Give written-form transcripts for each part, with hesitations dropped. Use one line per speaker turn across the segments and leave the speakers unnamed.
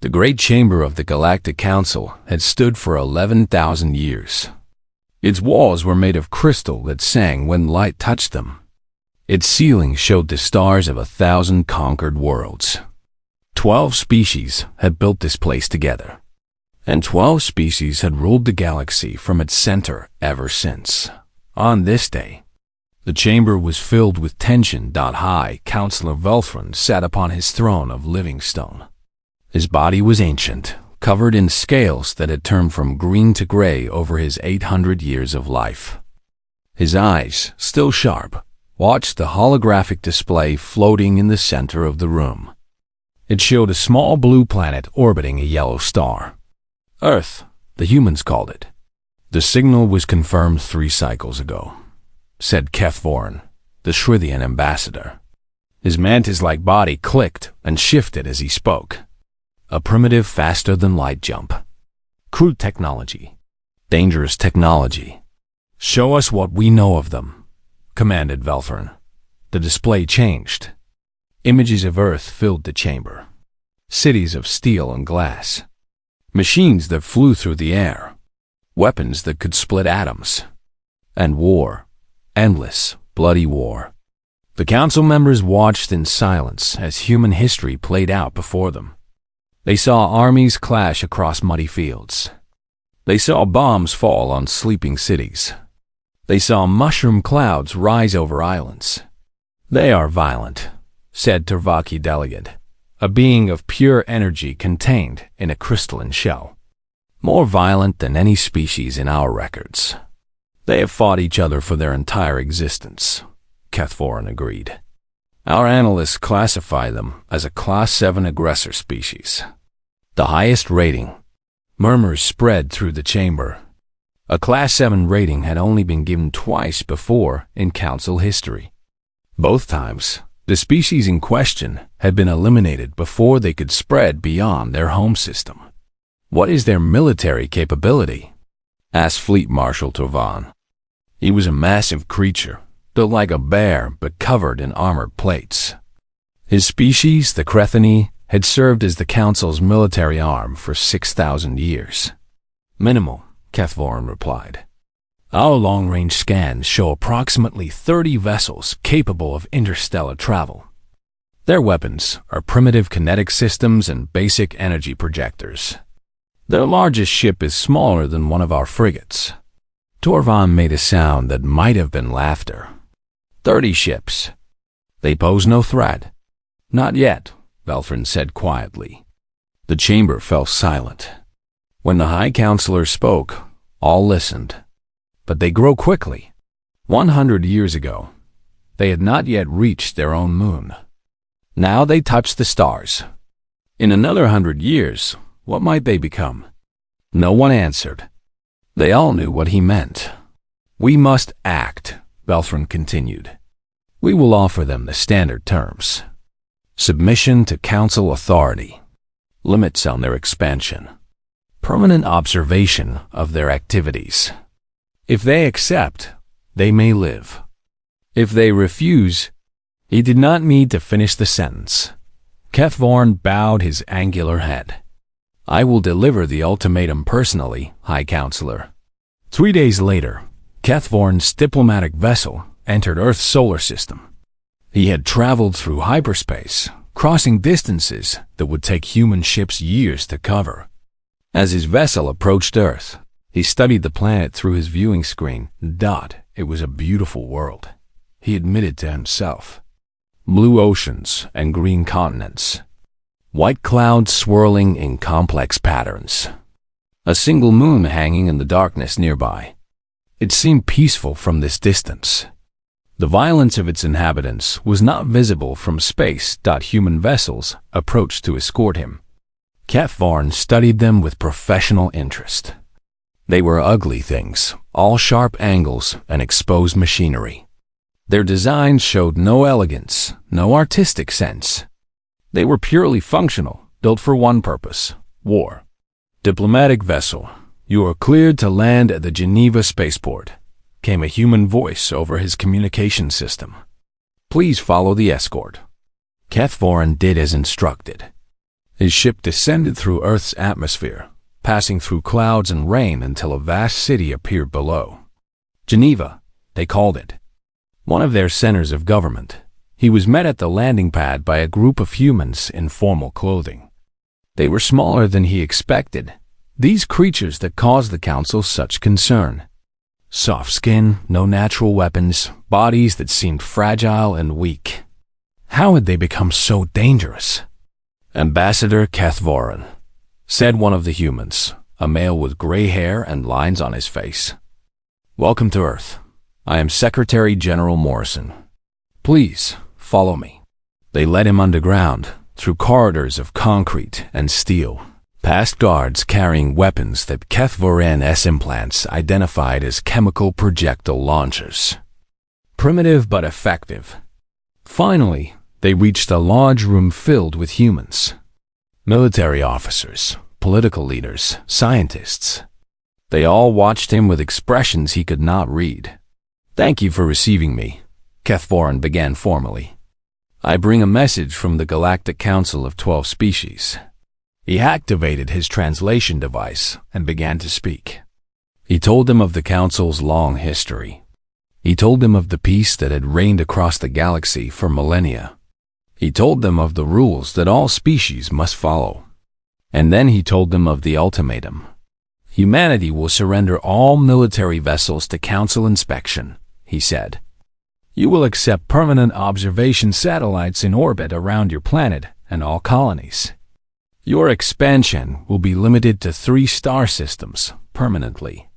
The great chamber of the Galactic Council had stood for 11,000 years. Its walls were made of crystal that sang when light touched them. Its ceiling showed the stars of 1,000 conquered worlds. 12 species had built this place together, and 12 species had ruled the galaxy from its center ever since. On this day, the chamber was filled with tension. High Counselor Velthrin sat upon his throne of living stone. His body was ancient, covered in scales that had turned from green to gray over his 800 years of life. His eyes, still sharp, watched the holographic display floating in the center of the room. It showed a small blue planet orbiting a yellow star. Earth, the humans called it. The signal was confirmed 3 cycles ago, said Kethvorin, the Shrithian ambassador. His mantis-like body clicked and shifted as he spoke. A primitive faster-than-light jump. Crude technology. Dangerous technology. Show us what we know of them, commanded Velthrin. The display changed. Images of Earth filled the chamber. Cities of steel and glass. Machines that flew through the air. Weapons that could split atoms. And war. Endless, bloody war. The council members watched in silence as human history played out before them. They saw armies clash across muddy fields. They saw bombs fall on sleeping cities. They saw mushroom clouds rise over islands. They are violent, said Tervaki Delegate, a being of pure energy contained in a crystalline shell. More violent than any species in our records. They have fought each other for their entire existence, Kethvorin agreed. Our analysts classify them as a Class 7 aggressor species. The highest rating. Murmurs spread through the chamber. A Class 7 rating had only been given twice before in Council history. Both times, the species in question had been eliminated before they could spread beyond their home system. What is their military capability? Asked Fleet Marshal Torvan. He was a massive creature, built like a bear but covered in armored plates. His species, the Crethini, had served as the Council's military arm for 6,000 years. Minimal, Kethvorin replied. Our long-range scans show approximately 30 vessels capable of interstellar travel. Their weapons are primitive kinetic systems and basic energy projectors. Their largest ship is smaller than one of our frigates. Torvan made a sound that might have been laughter. 30 ships. They pose no threat. Not yet, Velthrin said quietly. The chamber fell silent. When the High Counselor spoke, all listened. But they grow quickly. 100 years ago, they had not yet reached their own moon. Now they touch the stars. In another 100 years, what might they become? No one answered. They all knew what he meant. We must act, Velthrin continued. We will offer them the standard terms. Submission to council authority. Limits on their expansion. Permanent observation of their activities. If they accept, they may live. If they refuse, he did not need to finish the sentence. Kethvorin bowed his angular head. I will deliver the ultimatum personally, High Counselor. 3 days later, Kethvorin's diplomatic vessel entered Earth's solar system. He had traveled through hyperspace, crossing distances that would take human ships years to cover. As his vessel approached Earth, he studied the planet through his viewing screen. It was a beautiful world, he admitted to himself. Blue oceans and green continents. White clouds swirling in complex patterns. A single moon hanging in the darkness nearby. It seemed peaceful from this distance. The violence of its inhabitants was not visible from space. Human vessels approached to escort him. Kethvorin studied them with professional interest. They were ugly things, all sharp angles and exposed machinery. Their designs showed no elegance, no artistic sense. They were purely functional, built for one purpose, war. Diplomatic vessel, you are cleared to land at the Geneva spaceport, came a human voice over his communication system. Please follow the escort. Kethvorin did as instructed. His ship descended through Earth's atmosphere, passing through clouds and rain until a vast city appeared below. Geneva, they called it. One of their centers of government. He was met at the landing pad by a group of humans in formal clothing. They were smaller than he expected, these creatures that caused the council such concern. Soft skin, no natural weapons, bodies that seemed fragile and weak. How had they become so dangerous? Ambassador Cathvoran, said one of the humans, a male with gray hair and lines on his face. Welcome to Earth. I am Secretary General Morrison. Please, follow me. They led him underground, through corridors of concrete and steel, past guards carrying weapons that Cathvoran's implants identified as chemical projectile launchers. Primitive but effective. Finally, they reached a large room filled with humans. Military officers, political leaders, scientists. They all watched him with expressions he could not read. Thank you for receiving me, Cathvoran began formally. I bring a message from the Galactic Council of 12 Species. He activated his translation device and began to speak. He told them of the Council's long history. He told them of the peace that had reigned across the galaxy for millennia. He told them of the rules that all species must follow. And then he told them of the ultimatum. Humanity will surrender all military vessels to Council inspection, he said. You will accept permanent observation satellites in orbit around your planet and all colonies. Your expansion will be limited to 3 star systems permanently.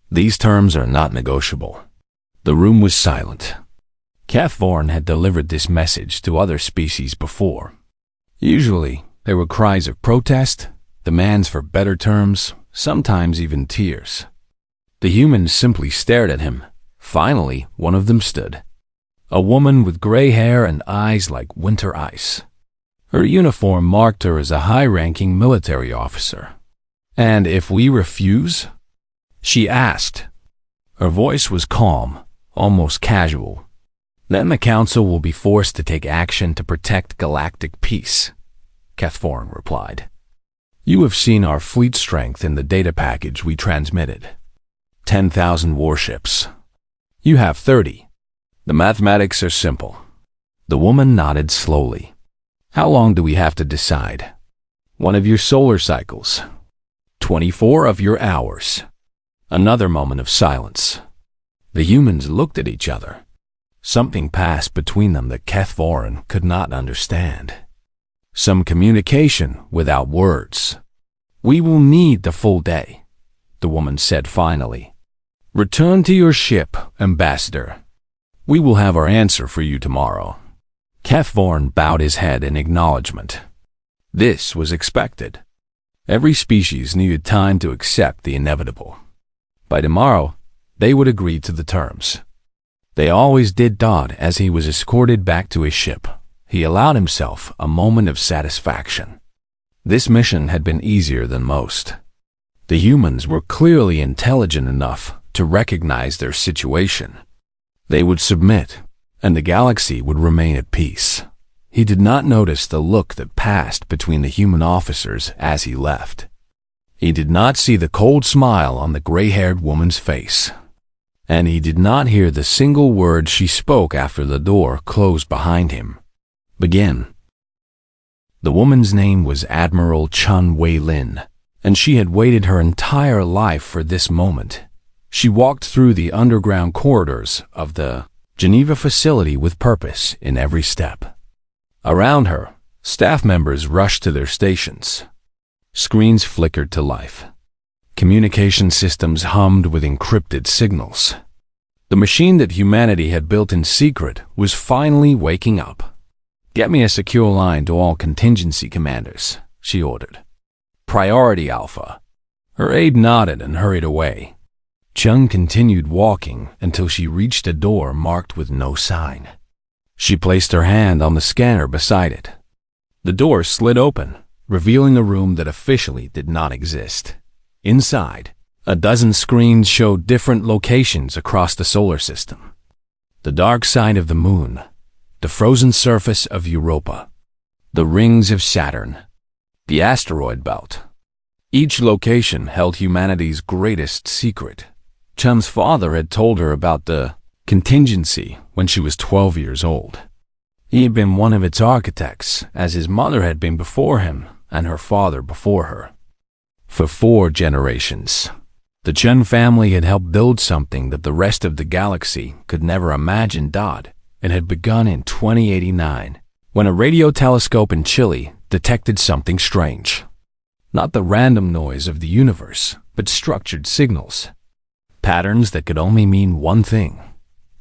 These terms are not negotiable. The room was silent. Cathvoran had delivered this message to other species before. Usually, there were cries of protest, demands for better terms, sometimes even tears. The humans simply stared at him. Finally, one of them stood. A woman with gray hair and eyes like winter ice. Her uniform marked her as a high-ranking military officer. And if we refuse? She asked. Her voice was calm, almost casual. Then the Council will be forced to take action to protect galactic peace, Cathvoran replied. You have seen our fleet strength in the data package we transmitted. 10,000 warships. You have 30. The mathematics are simple. The woman nodded slowly. How long do we have to decide? 1 of your solar cycles. 24 of your hours. Another moment of silence. The humans looked at each other. Something passed between them that Cathvoran could not understand. Some communication without words. We will need the full day, the woman said finally. Return to your ship, Ambassador. We will have our answer for you tomorrow. Cathvoran bowed his head in acknowledgement. This was expected. Every species needed time to accept the inevitable. By tomorrow, they would agree to the terms. They always did. As he was escorted back to his ship, he allowed himself a moment of satisfaction. This mission had been easier than most. The humans were clearly intelligent enough to recognize their situation. They would submit, and the galaxy would remain at peace. He did not notice the look that passed between the human officers as he left. He did not see the cold smile on the gray-haired woman's face. And he did not hear the single word she spoke after the door closed behind him. Begin. The woman's name was Admiral Chun Wei-Lin, and she had waited her entire life for this moment. She walked through the underground corridors of the Geneva facility with purpose in every step. Around her, staff members rushed to their stations. Screens flickered to life. Communication systems hummed with encrypted signals. The machine that humanity had built in secret was finally waking up. Get me a secure line to all contingency commanders, she ordered. Priority Alpha. Her aide nodded and hurried away. Chung continued walking until she reached a door marked with no sign. She placed her hand on the scanner beside it. The door slid open, revealing a room that officially did not exist. Inside, a dozen screens showed different locations across the solar system. The dark side of the moon, the frozen surface of Europa, the rings of Saturn, the asteroid belt. Each location held humanity's greatest secret. Chum's father had told her about the contingency when she was 12 years old. He had been one of its architects, as his mother had been before him and her father before her. For 4 generations, the Chun family had helped build something that the rest of the galaxy could never imagine. It had begun in 2089, when a radio telescope in Chile detected something strange. Not the random noise of the universe, but structured signals. Patterns that could only mean one thing: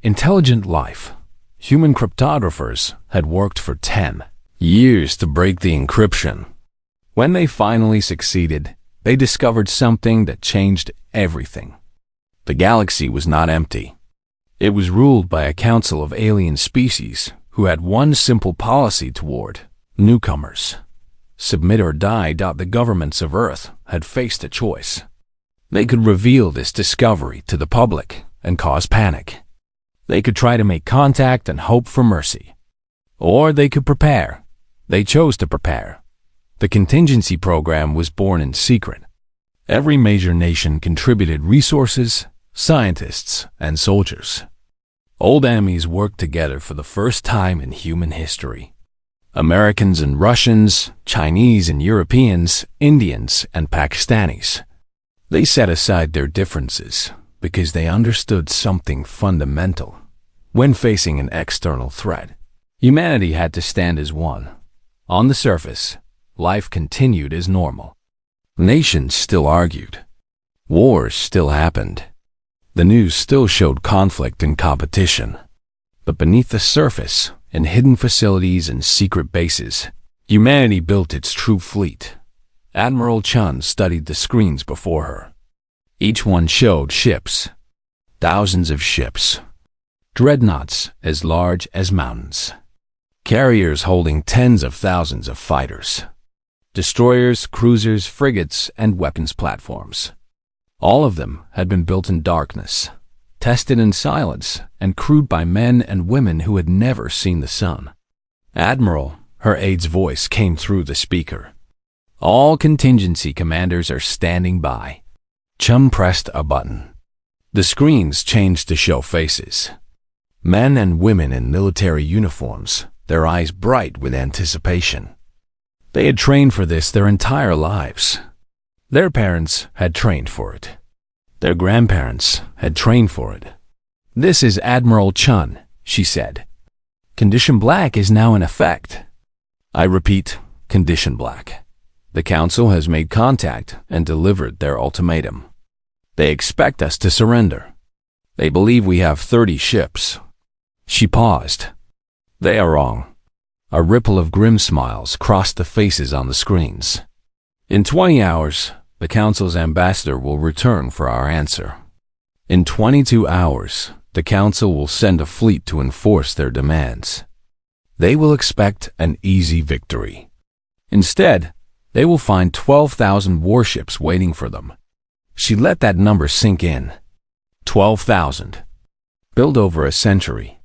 intelligent life. Human cryptographers had worked for 10 years to break the encryption. When they finally succeeded, they discovered something that changed everything. The galaxy was not empty. It was ruled by a council of alien species who had one simple policy toward newcomers: submit or die. The governments of Earth had faced a choice. They could reveal this discovery to the public and cause panic. They could try to make contact and hope for mercy. Or they could prepare. They chose to prepare. The contingency program was born in secret. Every major nation contributed resources, scientists, and soldiers. Old enemies worked together for the first time in human history. Americans and Russians, Chinese and Europeans, Indians and Pakistanis. They set aside their differences because they understood something fundamental. When facing an external threat, humanity had to stand as one. On the surface, life continued as normal. Nations still argued. Wars still happened. The news still showed conflict and competition. But beneath the surface, in hidden facilities and secret bases, humanity built its true fleet. Admiral Chun studied the screens before her. Each one showed ships. Thousands of ships. Dreadnoughts as large as mountains. Carriers holding tens of thousands of fighters. Destroyers, cruisers, frigates, and weapons platforms. All of them had been built in darkness, tested in silence, and crewed by men and women who had never seen the sun. Admiral, her aide's voice came through the speaker. All contingency commanders are standing by. Chum pressed a button. The screens changed to show faces. Men and women in military uniforms, their eyes bright with anticipation. They had trained for this their entire lives. Their parents had trained for it. Their grandparents had trained for it. This is Admiral Chun, she said. Condition Black is now in effect. I repeat, Condition Black. The Council has made contact and delivered their ultimatum. They expect us to surrender. They believe we have 30 ships. She paused. They are wrong. A ripple of grim smiles crossed the faces on the screens. In 20 hours, the Council's ambassador will return for our answer. In 22 hours, the Council will send a fleet to enforce their demands. They will expect an easy victory. Instead, they will find 12,000 warships waiting for them. She let that number sink in. 12,000. Built over a century.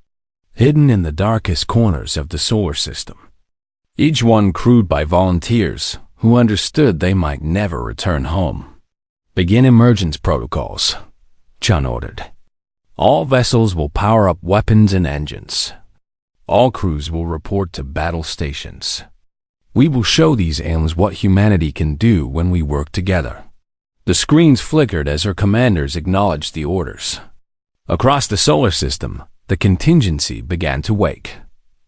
Hidden in the darkest corners of the solar system. Each one crewed by volunteers who understood they might never return home. Begin emergence protocols, Chun ordered. All vessels will power up weapons and engines. All crews will report to battle stations. We will show these aliens what humanity can do when we work together. The screens flickered as her commanders acknowledged the orders. Across the solar system, the contingency began to wake.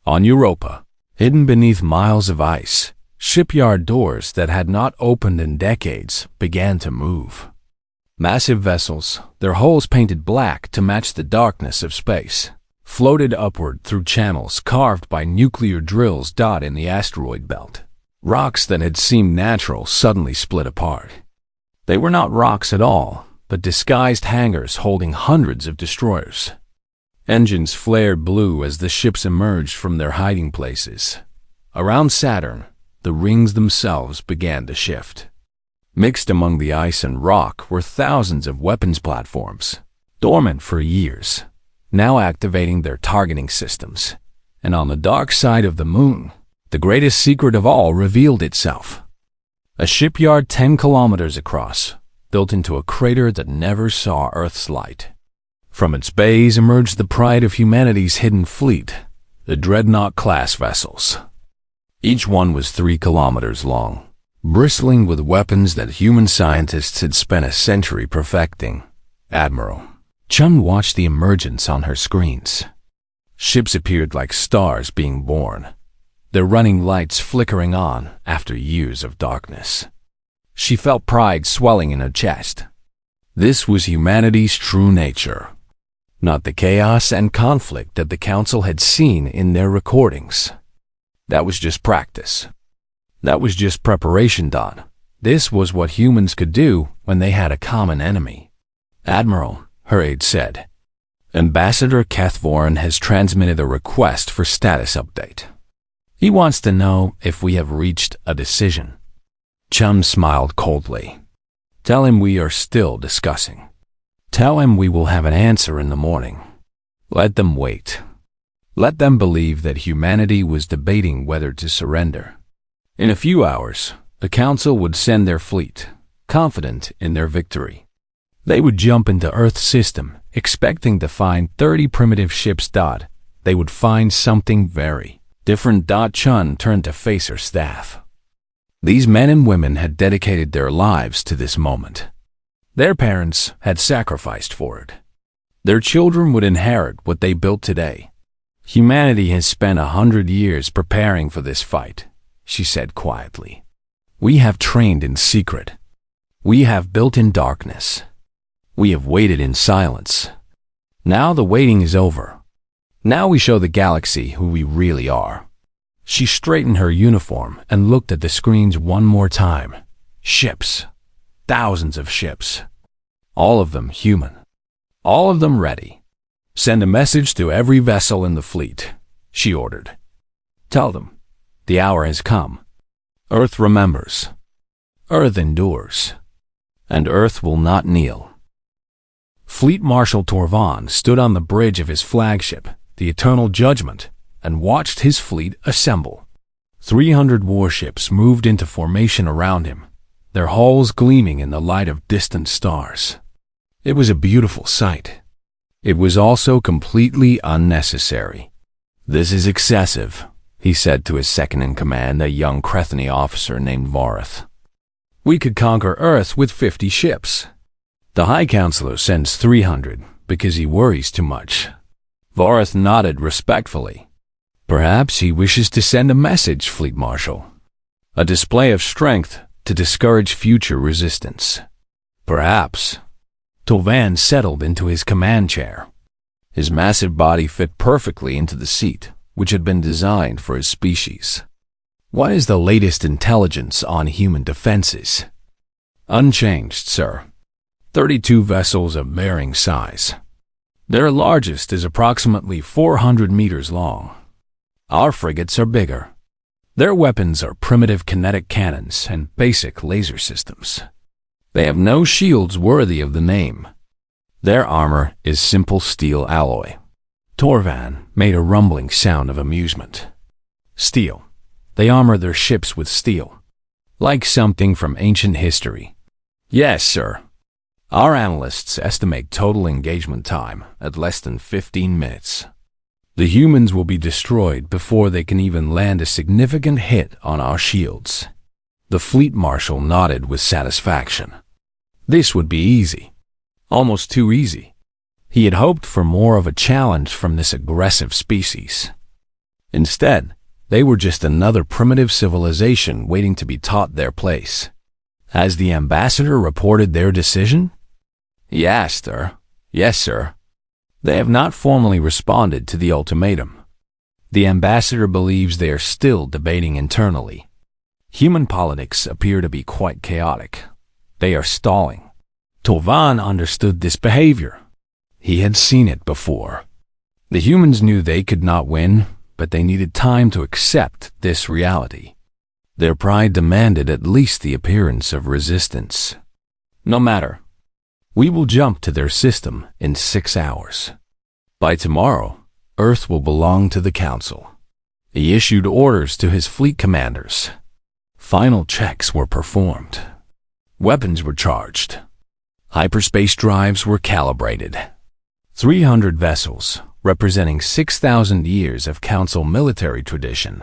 On Europa, hidden beneath miles of ice, shipyard doors that had not opened in decades began to move. Massive vessels, their hulls painted black to match the darkness of space, floated upward through channels carved by nuclear drills in the asteroid belt. Rocks that had seemed natural suddenly split apart. They were not rocks at all, but disguised hangars holding hundreds of destroyers. Engines flared blue as the ships emerged from their hiding places. Around Saturn, the rings themselves began to shift. Mixed among the ice and rock were thousands of weapons platforms, dormant for years, now activating their targeting systems. And on the dark side of the moon, the greatest secret of all revealed itself. A shipyard 10 kilometers across, built into a crater that never saw Earth's light. From its bays emerged the pride of humanity's hidden fleet, the Dreadnought-class vessels. Each one was 3 kilometers long, bristling with weapons that human scientists had spent a century perfecting. Admiral Chun watched the emergence on her screens. Ships appeared like stars being born, their running lights flickering on after years of darkness. She felt pride swelling in her chest. This was humanity's true nature, not the chaos and conflict that the Council had seen in their recordings. That was just practice. That was just preparation done. This was what humans could do when they had a common enemy. Admiral, her aide said, Ambassador Kethvoran has transmitted a request for status update. He wants to know if we have reached a decision. Chum smiled coldly. Tell him we are still discussing. Tell him we will have an answer in the morning. Let them wait. Let them believe that humanity was debating whether to surrender. In a few hours, the Council would send their fleet, confident in their victory. They would jump into Earth's system, expecting to find 30 primitive ships. They would find something very different. Chun turned to face her staff. These men and women had dedicated their lives to this moment. Their parents had sacrificed for it. Their children would inherit what they built today. Humanity has spent 100 years preparing for this fight, she said quietly. We have trained in secret. We have built in darkness. We have waited in silence. Now the waiting is over. Now we show the galaxy who we really are. She straightened her uniform and looked at the screens one more time. Ships. Thousands of ships. All of them human. All of them ready. Send a message to every vessel in the fleet, she ordered. Tell them, the hour has come. Earth remembers. Earth endures. And Earth will not kneel. Fleet Marshal Torvan stood on the bridge of his flagship, the Eternal Judgment, and watched his fleet assemble. 300 warships moved into formation around him, their hulls gleaming in the light of distant stars. It was a beautiful sight. It was also completely unnecessary. This is excessive, he said to his second-in-command, a young Crethany officer named Vareth. We could conquer Earth with 50 ships. The High Counselor sends 300 because he worries too much. Vareth nodded respectfully. Perhaps he wishes to send a message, Fleet Marshal. A display of strength to discourage future resistance. Perhaps. Torvan settled into his command chair. His massive body fit perfectly into the seat, which had been designed for his species. What is the latest intelligence on human defenses? Unchanged, sir. 32 vessels of varying size. Their largest is approximately 400 meters long. Our frigates are bigger. Their weapons are primitive kinetic cannons and basic laser systems. They have no shields worthy of the name. Their armor is simple steel alloy. Torvan made a rumbling sound of amusement. Steel. They armor their ships with steel. Like something from ancient history. Yes, sir. Our analysts estimate total engagement time at less than 15 minutes. The humans will be destroyed before they can even land a significant hit on our shields. The Fleet Marshal nodded with satisfaction. This would be easy. Almost too easy. He had hoped for more of a challenge from this aggressive species. Instead, they were just another primitive civilization waiting to be taught their place. Has the ambassador reported their decision? He asked her. Yes, sir. They have not formally responded to the ultimatum. The ambassador believes they are still debating internally. Human politics appear to be quite chaotic. They are stalling. Torvan understood this behavior. He had seen it before. The humans knew they could not win, but they needed time to accept this reality. Their pride demanded at least the appearance of resistance. No matter. We will jump to their system in 6 hours. By tomorrow, Earth will belong to the Council. He issued orders to his fleet commanders. Final checks were performed. Weapons were charged. Hyperspace drives were calibrated. 300 vessels, representing 6,000 years of Council military tradition,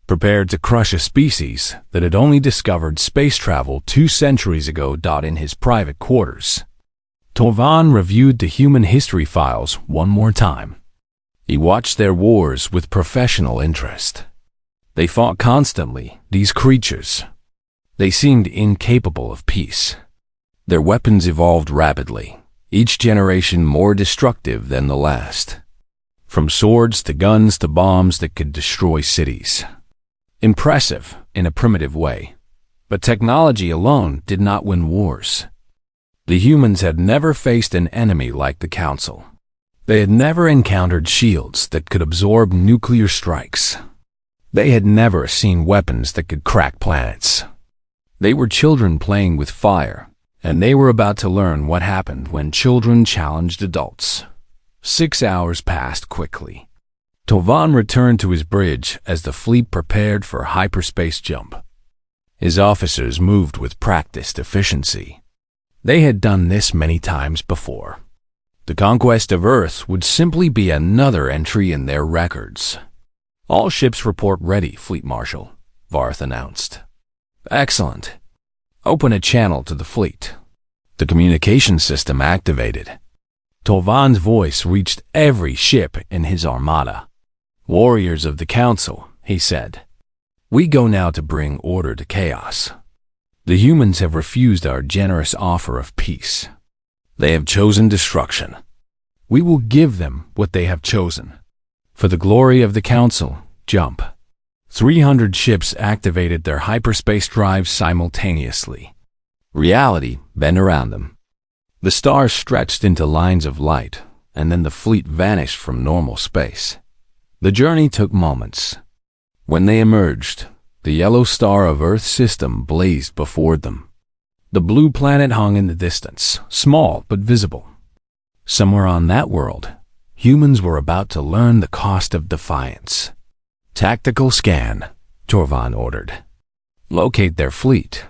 prepared to crush a species that had only discovered space travel 2 centuries ago. In his private quarters, Torvan reviewed the human history files one more time. He watched their wars with professional interest. They fought constantly, these creatures. They seemed incapable of peace. Their weapons evolved rapidly, each generation more destructive than the last. From swords to guns to bombs that could destroy cities. Impressive in a primitive way, but technology alone did not win wars. The humans had never faced an enemy like the Council. They had never encountered shields that could absorb nuclear strikes. They had never seen weapons that could crack planets. They were children playing with fire, and they were about to learn what happened when children challenged adults. 6 hours passed quickly. Torvan returned to his bridge as the fleet prepared for hyperspace jump. His officers moved with practiced efficiency. They had done this many times before. The conquest of Earth would simply be another entry in their records. "All ships report ready, Fleet Marshal," Varth announced. "Excellent. Open a channel to the fleet." The communication system activated. Torvan's voice reached every ship in his armada. "Warriors of the Council," he said. "We go now to bring order to chaos. The humans have refused our generous offer of peace. They have chosen destruction. We will give them what they have chosen. For the glory of the Council, jump." 300 ships activated their hyperspace drives simultaneously. Reality bent around them. The stars stretched into lines of light, and then the fleet vanished from normal space. The journey took moments. When they emerged, the yellow star of Earth's system blazed before them. The blue planet hung in the distance, small but visible. Somewhere on that world, humans were about to learn the cost of defiance. "Tactical scan," Torvan ordered. "Locate their fleet."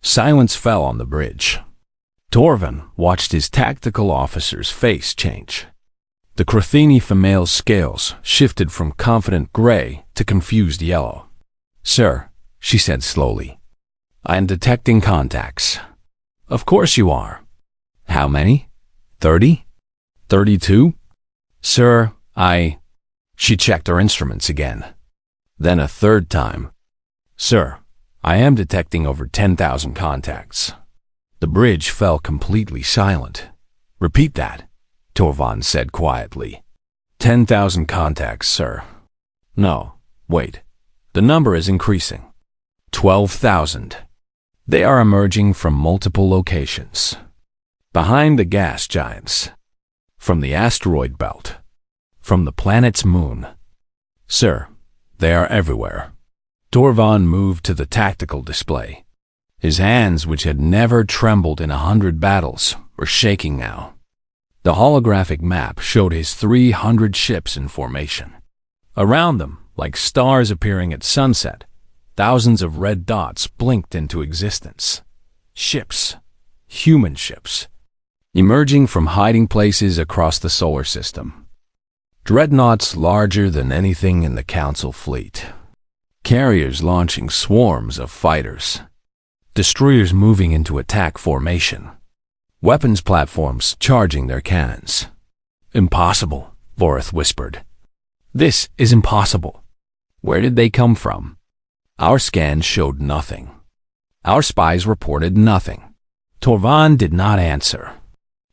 Silence fell on the bridge. Torvan watched his tactical officer's face change. The Krathini female's scales shifted from confident gray to confused yellow. "Sir," she said slowly, "I am detecting contacts." "Of course you are." "How many? 30? 32? "Sir, She checked her instruments again. Then a third time. "Sir, I am detecting over 10,000 contacts." The bridge fell completely silent. "Repeat that," Torvan said quietly. 10,000 contacts, sir." "No, wait. The number is increasing. 12,000. They are emerging from multiple locations. Behind the gas giants. From the asteroid belt. From the planet's moon. Sir, they are everywhere." Torvan moved to the tactical display. His hands, which had never trembled in 100 battles, were shaking now. The holographic map showed his 300 ships in formation. Around them, like stars appearing at sunset, thousands of red dots blinked into existence. Ships, human ships, emerging from hiding places across the solar system. Dreadnoughts larger than anything in the Council fleet. Carriers launching swarms of fighters. Destroyers moving into attack formation. Weapons platforms charging their cannons. "Impossible," Vorith whispered. "This is impossible. Where did they come from?" Our scans showed nothing. Our spies reported nothing. Torvan did not answer.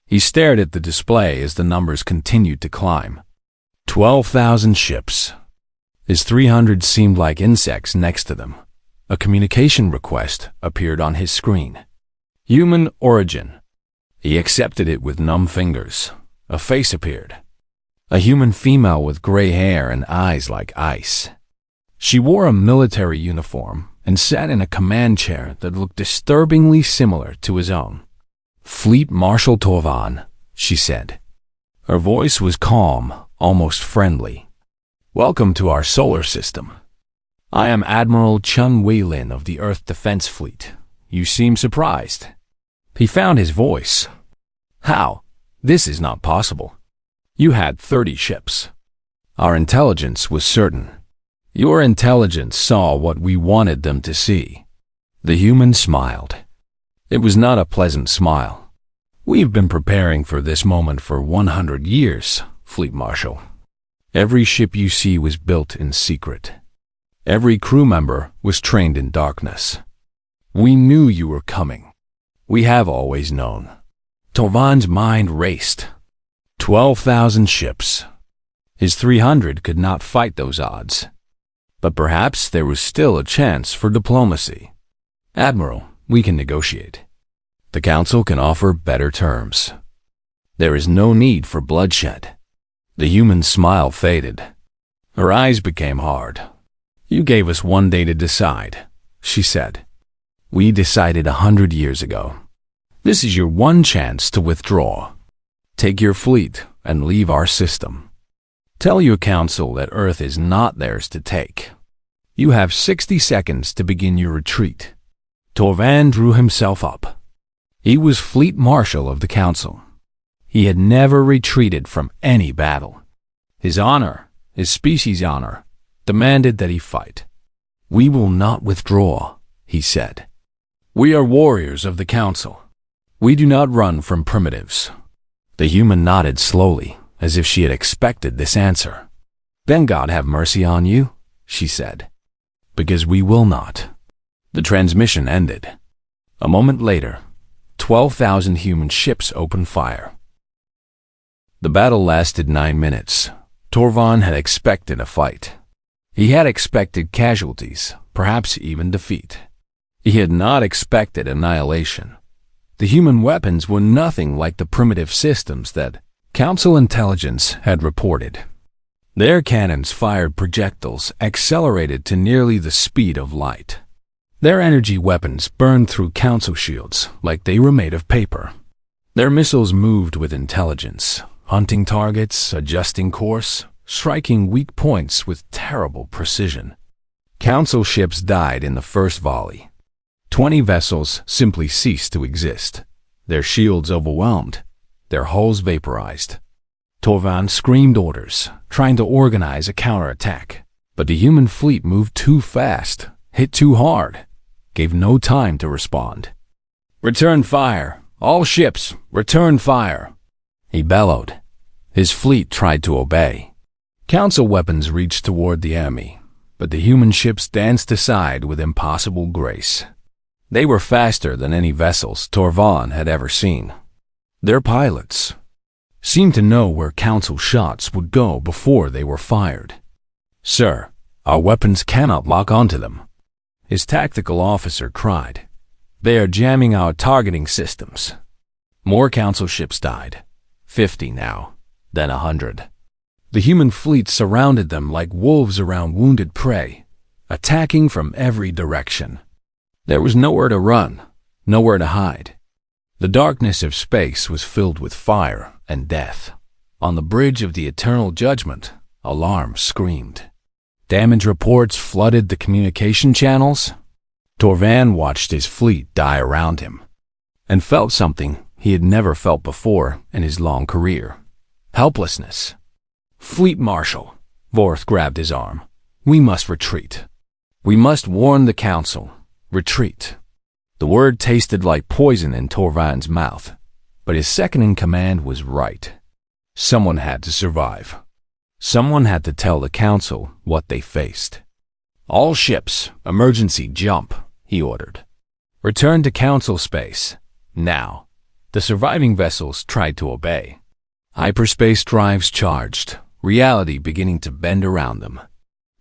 He stared at the display as the numbers continued to climb. 12,000 ships. His 300 seemed like insects next to them. A communication request appeared on his screen. "Human origin." He accepted it with numb fingers. A face appeared. A human female with gray hair and eyes like ice. She wore a military uniform and sat in a command chair that looked disturbingly similar to his own. "Fleet Marshal Torvan," she said. Her voice was calm, almost friendly. "Welcome to our solar system. I am Admiral Chun Wei-Lin of the Earth Defense Fleet. You seem surprised. He found his voice. How? This is not possible. You had 30 ships. Our intelligence was certain. Your intelligence saw what we wanted them to see. The human smiled. It was not a pleasant smile. We've been preparing for this moment for 100 years, Fleet Marshal. Every ship you see was built in secret. Every crew member was trained in darkness. We knew you were coming. We have always known. Torvan's mind raced. 12,000 ships. His 300 could not fight those odds. But perhaps there was still a chance for diplomacy. Admiral, we can negotiate. The Council can offer better terms. There is no need for bloodshed. The human smile faded. Her eyes became hard. You gave us 1 day to decide, she said. We decided 100 years ago. This is your one chance to withdraw. Take your fleet and leave our system. Tell your Council that Earth is not theirs to take. You have 60 seconds to begin your retreat. Torvan drew himself up. He was Fleet Marshal of the Council. He had never retreated from any battle. His honor, his species' honor, demanded that he fight. We will not withdraw, he said. We are warriors of the Council. We do not run from primitives. The human nodded slowly, as if she had expected this answer. Then God have mercy on you, she said. Because we will not. The transmission ended. A moment later, 12,000 human ships opened fire. The battle lasted 9 minutes. Torvan had expected a fight. He had expected casualties, perhaps even defeat. He had not expected annihilation. The human weapons were nothing like the primitive systems that Council intelligence had reported. Their cannons fired projectiles accelerated to nearly the speed of light. Their energy weapons burned through Council shields like they were made of paper. Their missiles moved with intelligence, hunting targets, adjusting course, striking weak points with terrible precision. Council ships died in the first volley. 20 vessels simply ceased to exist, their shields overwhelmed, their hulls vaporized. Torvan screamed orders, trying to organize a counterattack, but the human fleet moved too fast, hit too hard, gave no time to respond. Return fire! All ships, return fire! He bellowed. His fleet tried to obey. Council weapons reached toward the enemy, but the human ships danced aside with impossible grace. They were faster than any vessels Torvan had ever seen. Their pilots seemed to know where Council shots would go before they were fired. Sir, our weapons cannot lock onto them. His tactical officer cried. They are jamming our targeting systems. More Council ships died. 50 now, then 100. The human fleet surrounded them like wolves around wounded prey, attacking from every direction. There was nowhere to run, nowhere to hide. The darkness of space was filled with fire and death. On the bridge of the eternal judgment, alarms screamed. Damage reports flooded the communication channels. Torvan watched his fleet die around him and felt something he had never felt before in his long career. Helplessness. Fleet Marshal, Vorth grabbed his arm. We must retreat. We must warn the Council. Retreat. The word tasted like poison in Torvan's mouth, but his second-in-command was right. Someone had to survive. Someone had to tell the Council what they faced. All ships, emergency jump, he ordered. Return to Council space. Now. The surviving vessels tried to obey. Hyperspace drives charged, reality beginning to bend around them.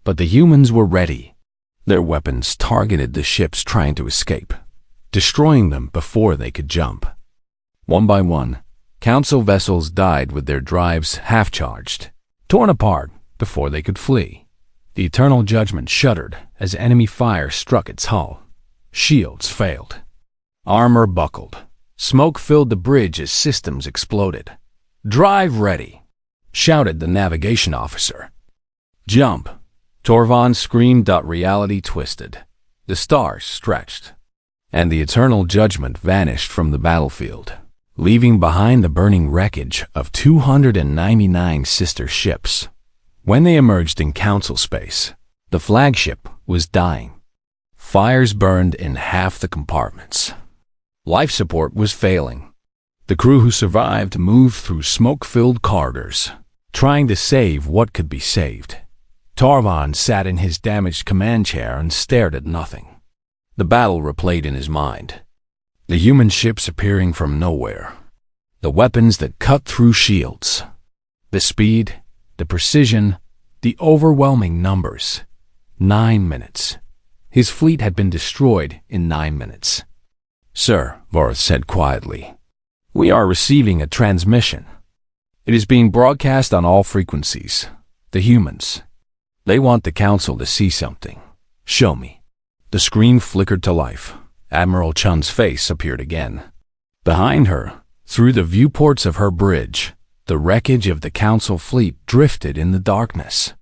But the humans were ready. Their weapons targeted the ships trying to escape, destroying them before they could jump. One by one, Council vessels died with their drives half-charged, torn apart before they could flee. The eternal judgment shuddered as enemy fire struck its hull. Shields failed. Armor buckled. Smoke filled the bridge as systems exploded. Drive ready, shouted the navigation officer. Jump. Torvald screamed. Reality twisted. The stars stretched, and the eternal judgment vanished from the battlefield, leaving behind the burning wreckage of 299 sister ships. When they emerged in council space, the flagship was dying. Fires burned in half the compartments. Life support was failing. The crew who survived moved through smoke-filled corridors, trying to save what could be saved. Torvald sat in his damaged command chair and stared at nothing. The battle replayed in his mind. The human ships appearing from nowhere. The weapons that cut through shields. The speed, the precision, the overwhelming numbers. 9 minutes. His fleet had been destroyed in 9 minutes. "Sir," Boris said quietly, "we are receiving a transmission. It is being broadcast on all frequencies. The humans. They want the council to see something. Show me." The screen flickered to life. Admiral Chun's face appeared again. Behind her, through the viewports of her bridge, the wreckage of the council fleet drifted in the darkness.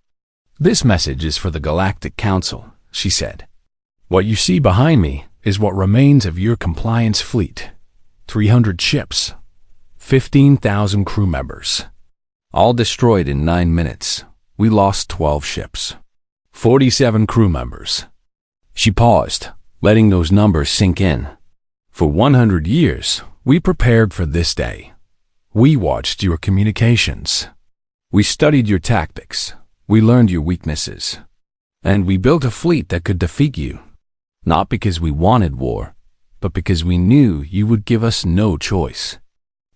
"This message is for the Galactic Council," she said. "What you see behind me is what remains of your compliance fleet. 300 ships, 15,000 crew members. All destroyed in 9 minutes. We lost 12 ships, 47 crew members." She paused, letting those numbers sink in. "For 100 years, we prepared for this day. We watched your communications. We studied your tactics. We learned your weaknesses. And we built a fleet that could defeat you. Not because we wanted war, but because we knew you would give us no choice."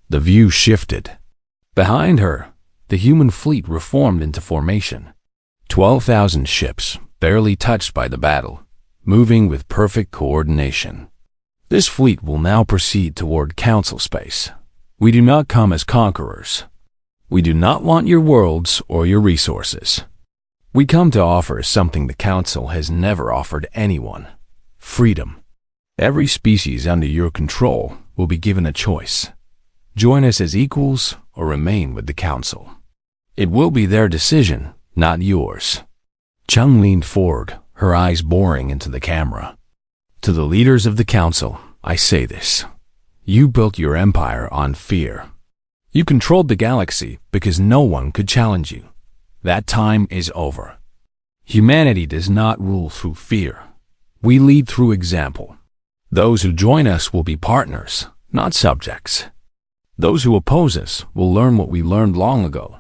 The view shifted. Behind her, the human fleet reformed into formation. 12,000 ships, barely touched by the battle, moving with perfect coordination. This fleet will now proceed toward council space. We do not come as conquerors. We do not want your worlds or your resources. We come to offer something the council has never offered anyone: freedom. Every species under your control will be given a choice. Join us as equals or remain with the council. It will be their decision, not yours. Chung leaned forward, her eyes boring into the camera. "To the leaders of the council, I say this. You built your empire on fear. You controlled the galaxy because no one could challenge you. That time is over. Humanity does not rule through fear. We lead through example. Those who join us will be partners, not subjects. Those who oppose us will learn what we learned long ago.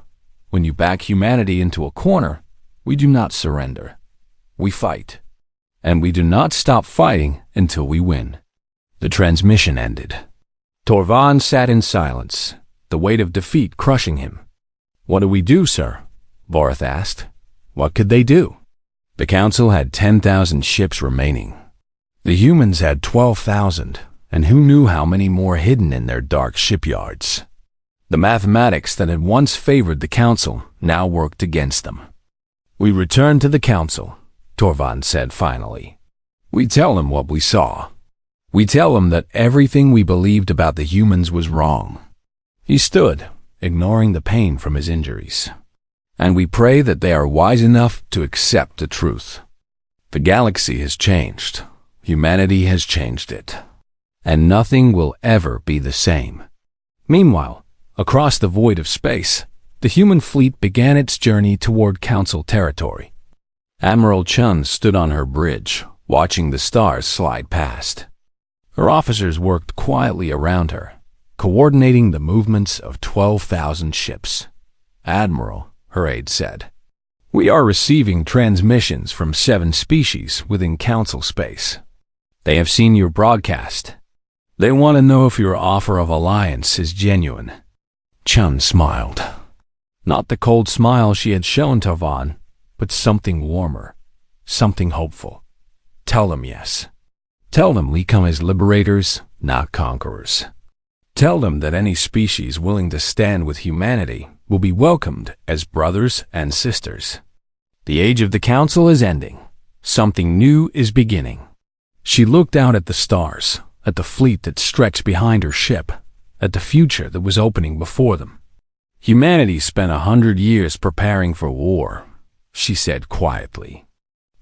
When you back humanity into a corner, we do not surrender. We fight. And we do not stop fighting until we win." The transmission ended. Torvald sat in silence, the weight of defeat crushing him. "What do we do, sir?" Boris asked. What could they do? The council had 10,000 ships remaining. The humans had 12,000, and who knew how many more hidden in their dark shipyards. The mathematics that had once favored the council now worked against them. "We return to the council," Torvald said finally. "We tell them what we saw. We tell them that everything we believed about the humans was wrong." He stood, ignoring the pain from his injuries. "And we pray that they are wise enough to accept the truth. The galaxy has changed. Humanity has changed it. And nothing will ever be the same." Meanwhile, across the void of space, the human fleet began its journey toward council territory. Admiral Chun stood on her bridge, watching the stars slide past. Her officers worked quietly around her, coordinating the movements of 12,000 ships. "Admiral," her aide said, "we are receiving transmissions from 7 species within council space. They have seen your broadcast. They want to know if your offer of alliance is genuine." Chun smiled. Not the cold smile she had shown Torvald, but something warmer, something hopeful. "Tell them yes. Tell them we come as liberators, not conquerors. Tell them that any species willing to stand with humanity will be welcomed as brothers and sisters. The age of the council is ending. Something new is beginning." She looked out at the stars, at the fleet that stretched behind her ship, at the future that was opening before them. Humanity spent 100 years preparing for war. she said quietly.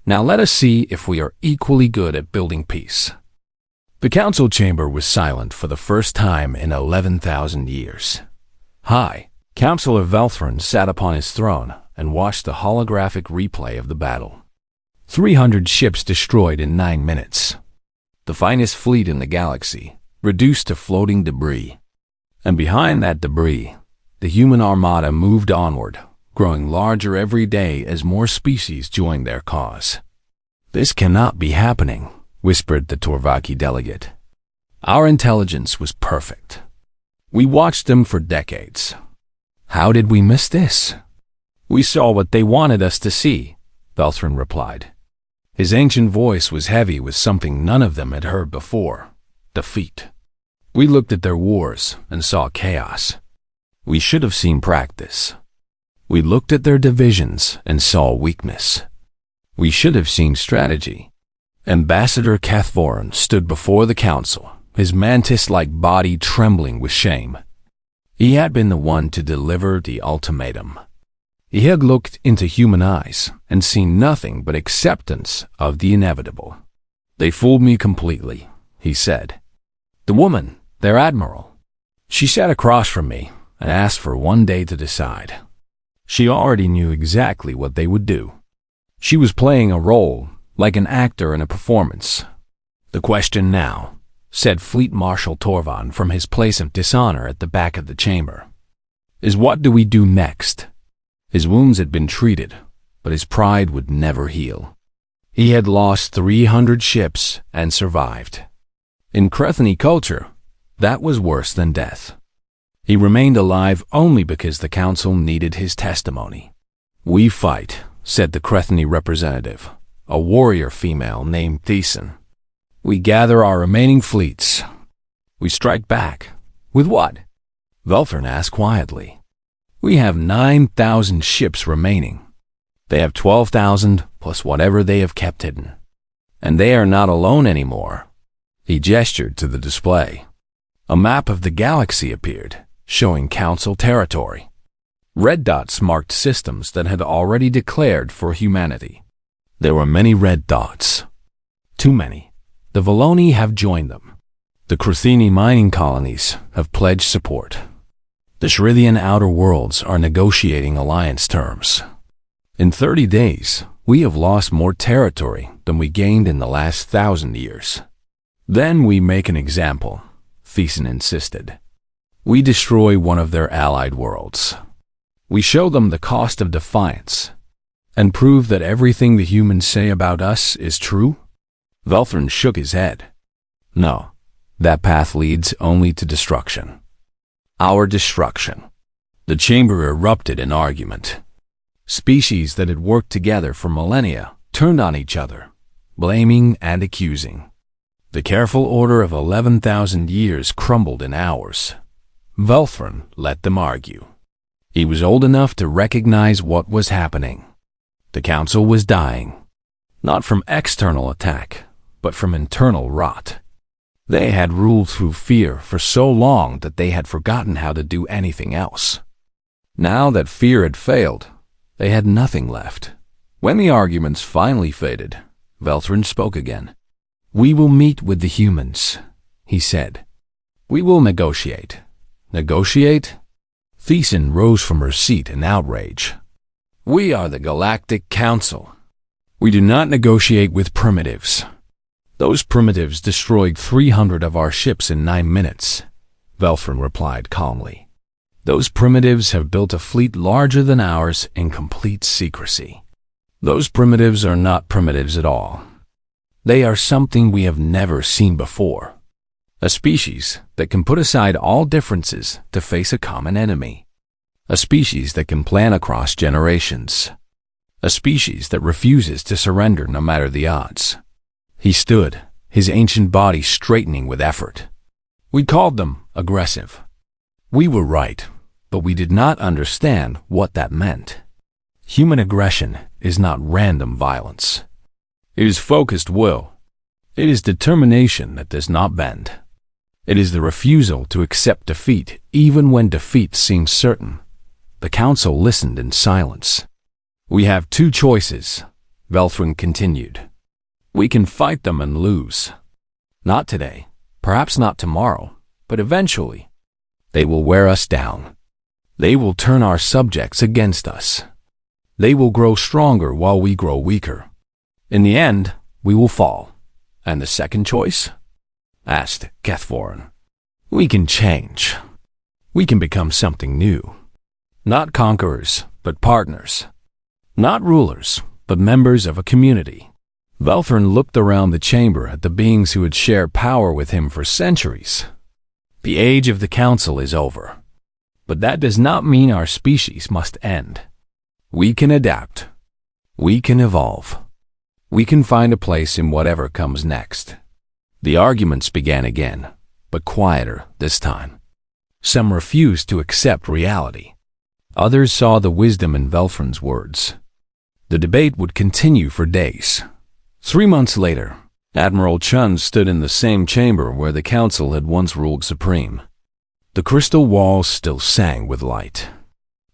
"Now let us see if we are equally good at building peace." The council chamber was silent for the first time in 11,000 years. High, Councillor Velthrin sat upon his throne and watched the holographic replay of the battle. 300 ships destroyed in 9 minutes. The finest fleet in the galaxy, reduced to floating debris. And behind that debris, the human armada moved onward, growing larger every day as more species joined their cause. "This cannot be happening," whispered the Torvaki delegate. "Our intelligence was perfect. We watched them for decades. How did we miss this?" "We saw what they wanted us to see," Velthrin replied. His ancient voice was heavy with something none of them had heard before: defeat. "We looked at their wars and saw chaos. We should have seen practice. We looked at their divisions and saw weakness. We should have seen strategy." Ambassador Cathvorin stood before the council, his mantis-like body trembling with shame. He had been the one to deliver the ultimatum. He had looked into human eyes and seen nothing but acceptance of the inevitable. "They fooled me completely," he said. "The woman, their admiral, she sat across from me and asked for 1 day to decide. She already knew exactly what they would do. She was playing a role, like an actor in a performance. The question now," said Fleet Marshal Torvan from his place of dishonor at the back of the chamber, "is what do we do next?" His wounds had been treated, but his pride would never heal. He had lost 300 ships and survived. In Crethany culture, that was worse than death. He remained alive only because the council needed his testimony. "We fight," said the Crethany representative, a warrior female named Thiessen. "We gather our remaining fleets. We strike back. With what?" Velthrin asked quietly. "We have 9,000 ships remaining. They have 12,000 plus whatever they have kept hidden. And they are not alone anymore." He gestured to the display. A map of the galaxy appeared, showing council territory. Red dots marked systems that had already declared for humanity. There were many red dots. Too many. The Voloni have joined them. The Cruthini mining colonies have pledged support. The Shrithian Outer Worlds are negotiating alliance terms. In 30 days, we have lost more territory than we gained in the last 1,000 years. "Then we make an example," Thiessen insisted. "We destroy one of their allied worlds. We show them the cost of defiance and prove that everything the humans say about us is true." Velthrin shook his head. "No, that path leads only to destruction. Our destruction." The chamber erupted in argument. Species that had worked together for millennia turned on each other, blaming and accusing. The careful order of 11,000 years crumbled in hours. Velthrin let them argue. He was old enough to recognize what was happening. The council was dying, not from external attack, but from internal rot. They had ruled through fear for so long that they had forgotten how to do anything else. Now that fear had failed, they had nothing left. When the arguments finally faded, Velthrin spoke again. "We will meet with the humans," he said. "We will negotiate." "Negotiate?" Thiessen rose from her seat in outrage. "We are the Galactic Council. We do not negotiate with primitives. Those primitives destroyed 300 of our ships in 9 minutes, Velthrin replied calmly. Those primitives have built a fleet larger than ours in complete secrecy. Those primitives are not primitives at all. They are something we have never seen before. A species that can put aside all differences to face a common enemy. A species that can plan across generations. A species that refuses to surrender no matter the odds. He stood, his ancient body straightening with effort. We called them aggressive. We were right, but we did not understand what that meant. Human aggression is not random violence. It is focused will. It is determination that does not bend. It is the refusal to accept defeat even when defeat seems certain. The council listened in silence. We have two choices, Velthrin continued. We can fight them and lose. Not today, perhaps not tomorrow, but eventually. They will wear us down. They will turn our subjects against us. They will grow stronger while we grow weaker. In the end, we will fall. And the second choice? Asked Kethvorin. We can change. We can become something new. Not conquerors, but partners. Not rulers, but members of a community. Velthrin looked around the chamber at the beings who had shared power with him for centuries. The age of the council is over. But that does not mean our species must end. We can adapt. We can evolve. We can find a place in whatever comes next. The arguments began again, but quieter this time. Some refused to accept reality. Others saw the wisdom in Velthrin's words. The debate would continue for days. 3 months later, Admiral Chun stood in the same chamber where the council had once ruled supreme. The crystal walls still sang with light.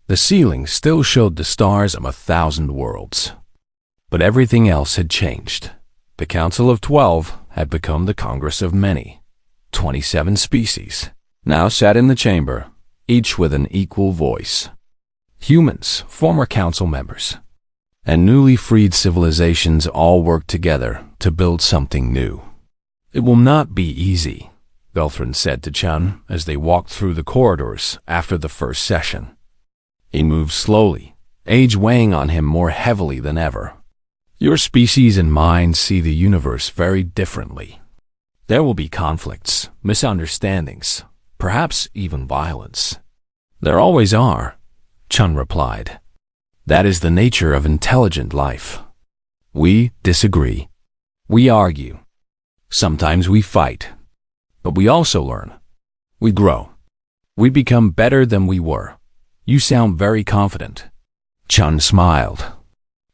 The ceiling still showed the stars of 1,000 worlds. But everything else had changed. The Council of 12 had become the Congress of Many. 27 species now sat in the chamber, each with an equal voice. Humans, former council members, and newly freed civilizations all worked together to build something new. It will not be easy, Velthrin said to Chun as they walked through the corridors after the first session. He moved slowly, age weighing on him more heavily than ever. Your species and mine see the universe very differently. There will be conflicts, misunderstandings, perhaps even violence. There always are, Chun replied. That is the nature of intelligent life. We disagree. We argue. Sometimes we fight. But we also learn. We grow. We become better than we were. You sound very confident. Chun smiled.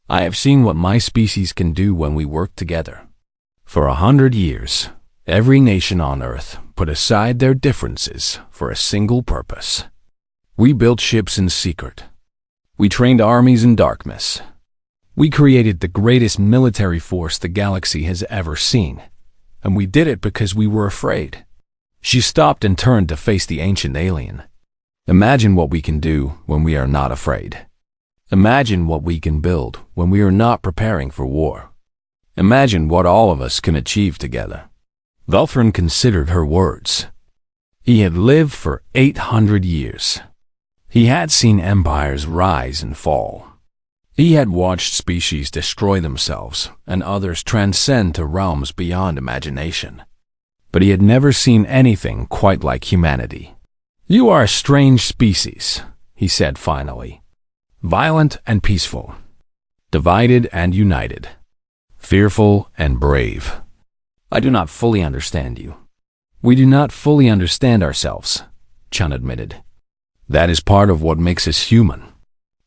I have seen what my species can do when we work together. For 100 years, every nation on Earth put aside their differences for a single purpose. We built ships in secret. We trained armies in darkness. We created the greatest military force the galaxy has ever seen. And we did it because we were afraid. She stopped and turned to face the ancient alien. Imagine what we can do when we are not afraid. Imagine what we can build when we are not preparing for war. Imagine what all of us can achieve together. Velthrin considered her words. He had lived for 800 years. He had seen empires rise and fall. He had watched species destroy themselves and others transcend to realms beyond imagination. But he had never seen anything quite like humanity. You are a strange species, he said finally. Violent and peaceful. Divided and united. Fearful and brave. I do not fully understand you. We do not fully understand ourselves, Chun admitted. That is part of what makes us human.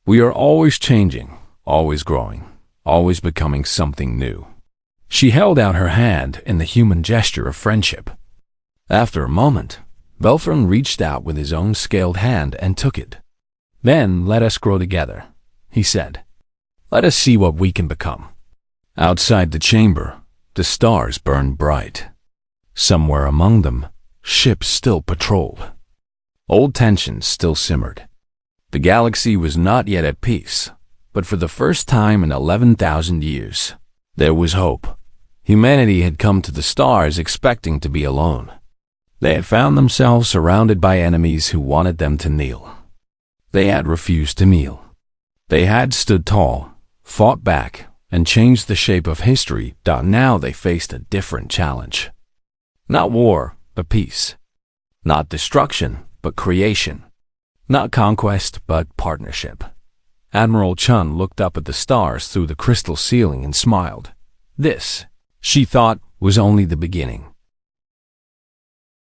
We are always changing, always growing, always becoming something new. She held out her hand in the human gesture of friendship. After a moment, Velthrin reached out with his own scaled hand and took it. Then let us grow together, he said. Let us see what we can become. Outside the chamber, the stars burned bright. Somewhere among them, ships still patrolled. Old tensions still simmered. The galaxy was not yet at peace, but for the first time in 11,000 years, there was hope. Humanity had come to the stars expecting to be alone. They had found themselves surrounded by enemies who wanted them to kneel. They had refused to kneel. They had stood tall, fought back, and changed the shape of history. Now they faced a different challenge. Not war, but peace. Not destruction, but creation. Not conquest, but partnership. Admiral Chun looked up at the stars through the crystal ceiling and smiled. This, she thought, was only the beginning.